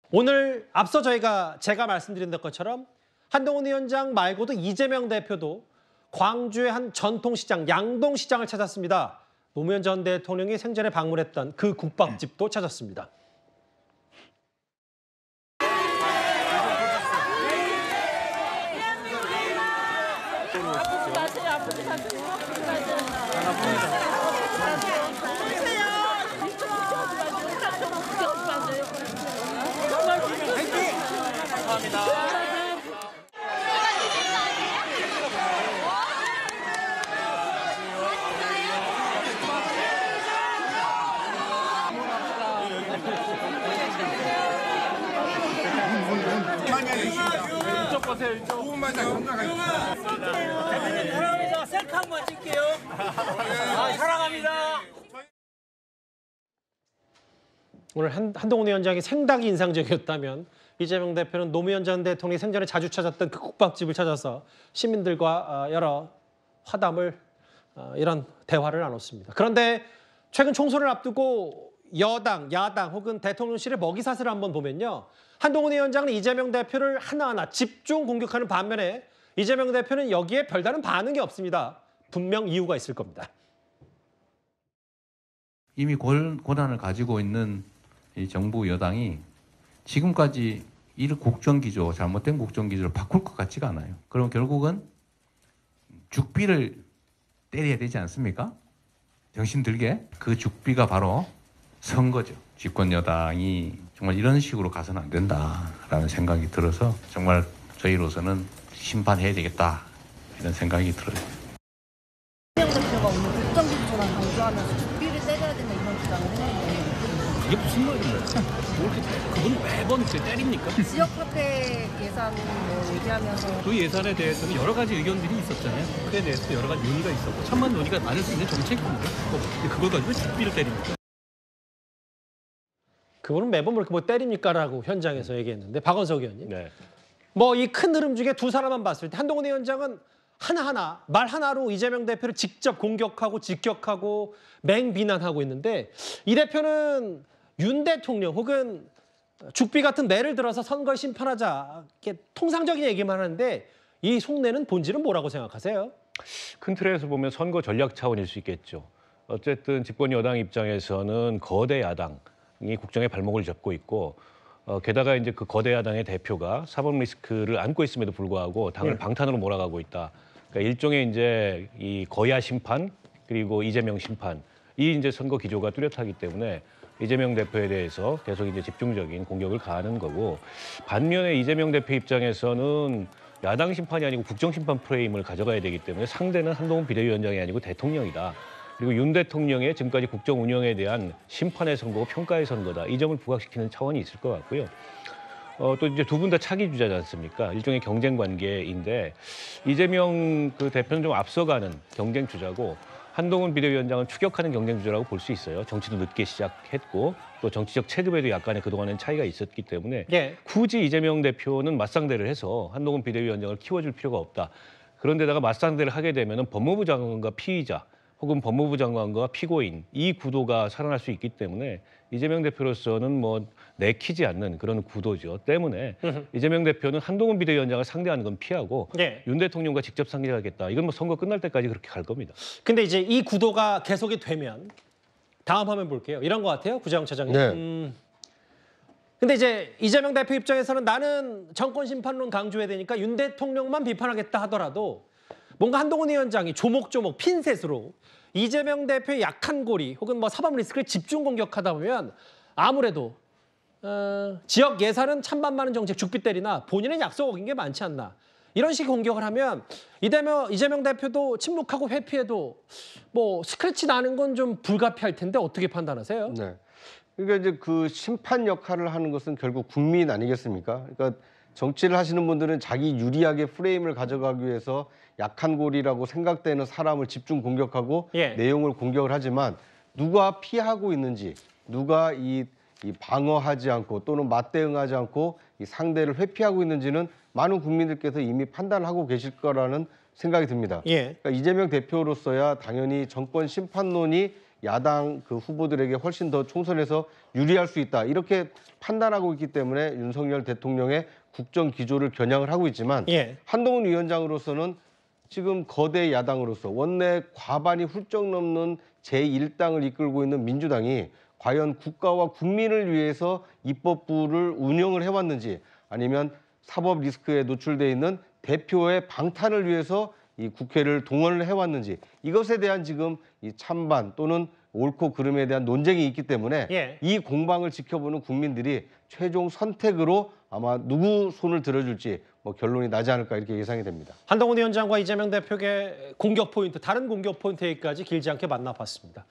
오늘 앞서 제가 말씀드린 것처럼 한동훈 위원장 말고도 이재명 대표도 광주의 한 전통시장, 양동시장을 찾았습니다. 노무현 전 대통령이 생전에 방문했던 그 국밥집도 찾았습니다. 이쪽 보세요, 이쪽. 5분만요. 사랑합니다. 셀카 한번 찍게요. 사랑합니다. 오늘 한동훈 위원장이 생닭이 인상적이었다면 이재명 대표는 노무현 전 대통령이 생전에 자주 찾았던 그 국밥집을 찾아서 시민들과 여러 화담을 이런 대화를 나눴습니다. 그런데 최근 총선을 앞두고 여당, 야당 혹은 대통령실의 먹이사슬을 한번 보면요. 한동훈 위원장은 이재명 대표를 하나하나 집중 공격하는 반면에 이재명 대표는 여기에 별다른 반응이 없습니다. 분명 이유가 있을 겁니다. 이미 권한을 가지고 있는 이 정부 여당이 지금까지 이 국정기조, 잘못된 국정기조를 바꿀 것 같지가 않아요. 그럼 결국은 죽비를 때려야 되지 않습니까? 정신 들게. 그 죽비가 바로 선거죠. 집권 여당이 정말 이런 식으로 가서는 안 된다라는 생각이 들어서 정말 저희로서는 심판해야 되겠다 이런 생각이 들어요. 이재명 대표가 오늘 국정기조만 강조하면서 죽비를 때려야 된다 이런 주장을 했는데 이게 무슨 말인가요? 그분 매번 이렇게 때립니까? 지역 화폐 예산 뭐 얘기하면서 그 예산에 대해서는 여러 가지 의견들이 있었잖아요. 그에 대해서 여러 가지 논의가 있었고 천만 논의가 많을 수 있는 정책입니다. 근데 그걸 가지고 죽비를 때립니까? 그분은 매번 뭐 이렇게 뭐 때립니까라고 현장에서 얘기했는데 박원석 의원님. 네. 뭐 이 큰 흐름 중에 두 사람만 봤을 때 한동훈 위원장은 하나하나 말 하나로 이재명 대표를 직접 공격하고 직격하고 맹비난하고 있는데 이 대표는 윤 대통령 혹은 죽비 같은 매를 들어서 선거 심판하자 이렇게 통상적인 얘기만 하는데 이 속내는 본질은 뭐라고 생각하세요? 큰 틀에서 보면 선거 전략 차원일 수 있겠죠. 어쨌든 집권 여당 입장에서는 거대 야당이 국정의 발목을 잡고 있고 게다가 이제 그 거대 야당의 대표가 사법 리스크를 안고 있음에도 불구하고 당을 방탄으로 몰아가고 있다. 그러니까 일종의 이제 이 거야 심판 그리고 이재명 심판 이 이제 선거 기조가 뚜렷하기 때문에 이재명 대표에 대해서 계속 이제 집중적인 공격을 가하는 거고 반면에 이재명 대표 입장에서는 야당 심판이 아니고 국정 심판 프레임을 가져가야 되기 때문에 상대는 한동훈 비대위원장이 아니고 대통령이다. 그리고 윤 대통령의 지금까지 국정 운영에 대한 심판의 선거고 평가의 선거다. 이 점을 부각시키는 차원이 있을 것 같고요. 또 이제 두 분 다 차기 주자지 않습니까? 일종의 경쟁 관계인데 이재명 그 대표는 좀 앞서가는 경쟁 주자고 한동훈 비대위원장은 추격하는 경쟁 주자라고 볼 수 있어요. 정치도 늦게 시작했고 또 정치적 체급에도 약간의 그동안은 차이가 있었기 때문에 굳이 이재명 대표는 맞상대를 해서 한동훈 비대위원장을 키워줄 필요가 없다. 그런데다가 맞상대를 하게 되면 법무부 장관과 피의자 혹은 법무부 장관과 피고인 이 구도가 살아날 수 있기 때문에 이재명 대표로서는 뭐 내키지 않는 그런 구도죠. 때문에 이재명 대표는 한동훈 비대위원장을 상대하는 건 피하고 윤 대통령과 직접 상대하겠다. 이건 뭐 선거 끝날 때까지 그렇게 갈 겁니다. 근데 이제 이 구도가 계속이 되면 다음 화면 볼게요. 이런 것 같아요. 구자영 차장님. 네. 근데 이제 이재명 대표 입장에서는 나는 정권 심판론 강조해야 되니까 윤 대통령만 비판하겠다 하더라도 뭔가 한동훈 위원장이 조목조목 핀셋으로 이재명 대표의 약한 고리 혹은 뭐 사법 리스크를 집중 공격하다 보면 아무래도 지역 예산은 찬반 많은 정책 죽비 때리나 본인은 약속 어긴 게 많지 않나. 이런 식의 공격을 하면 이재명 대표도 침묵하고 회피해도 뭐 스크래치 나는 건 좀 불가피할 텐데 어떻게 판단하세요? 네. 그러니까 이제 그 심판 역할을 하는 것은 결국 국민 아니겠습니까? 그러니까 정치를 하시는 분들은 자기 유리하게 프레임을 가져가기 위해서 약한 고리라고 생각되는 사람을 집중 공격하고 내용을 공격을 하지만 누가 피하고 있는지, 누가 이 방어하지 않고 또는 맞대응하지 않고 이 상대를 회피하고 있는지는 많은 국민들께서 이미 판단하고 계실 거라는 생각이 듭니다. 그러니까 이재명 대표로서야 당연히 정권 심판론이 야당 그 후보들에게 훨씬 더 총선에서 유리할 수 있다 이렇게 판단하고 있기 때문에 윤석열 대통령의 국정 기조를 겨냥을 하고 있지만 예. 한동훈 위원장으로서는 지금 거대 야당으로서 원내 과반이 훌쩍 넘는 제1당을 이끌고 있는 민주당이 과연 국가와 국민을 위해서 입법부를 운영을 해왔는지 아니면 사법 리스크에 노출돼 있는 대표의 방탄을 위해서 이 국회를 동원을 해왔는지 이것에 대한 지금 이 찬반 또는 옳고 그름에 대한 논쟁이 있기 때문에 예. 이 공방을 지켜보는 국민들이 최종 선택으로 아마 누구 손을 들어줄지 뭐 결론이 나지 않을까 이렇게 예상이 됩니다. 한동훈 위원장과 이재명 대표의 공격 포인트, 다른 공격 포인트까지 길지 않게 만나봤습니다.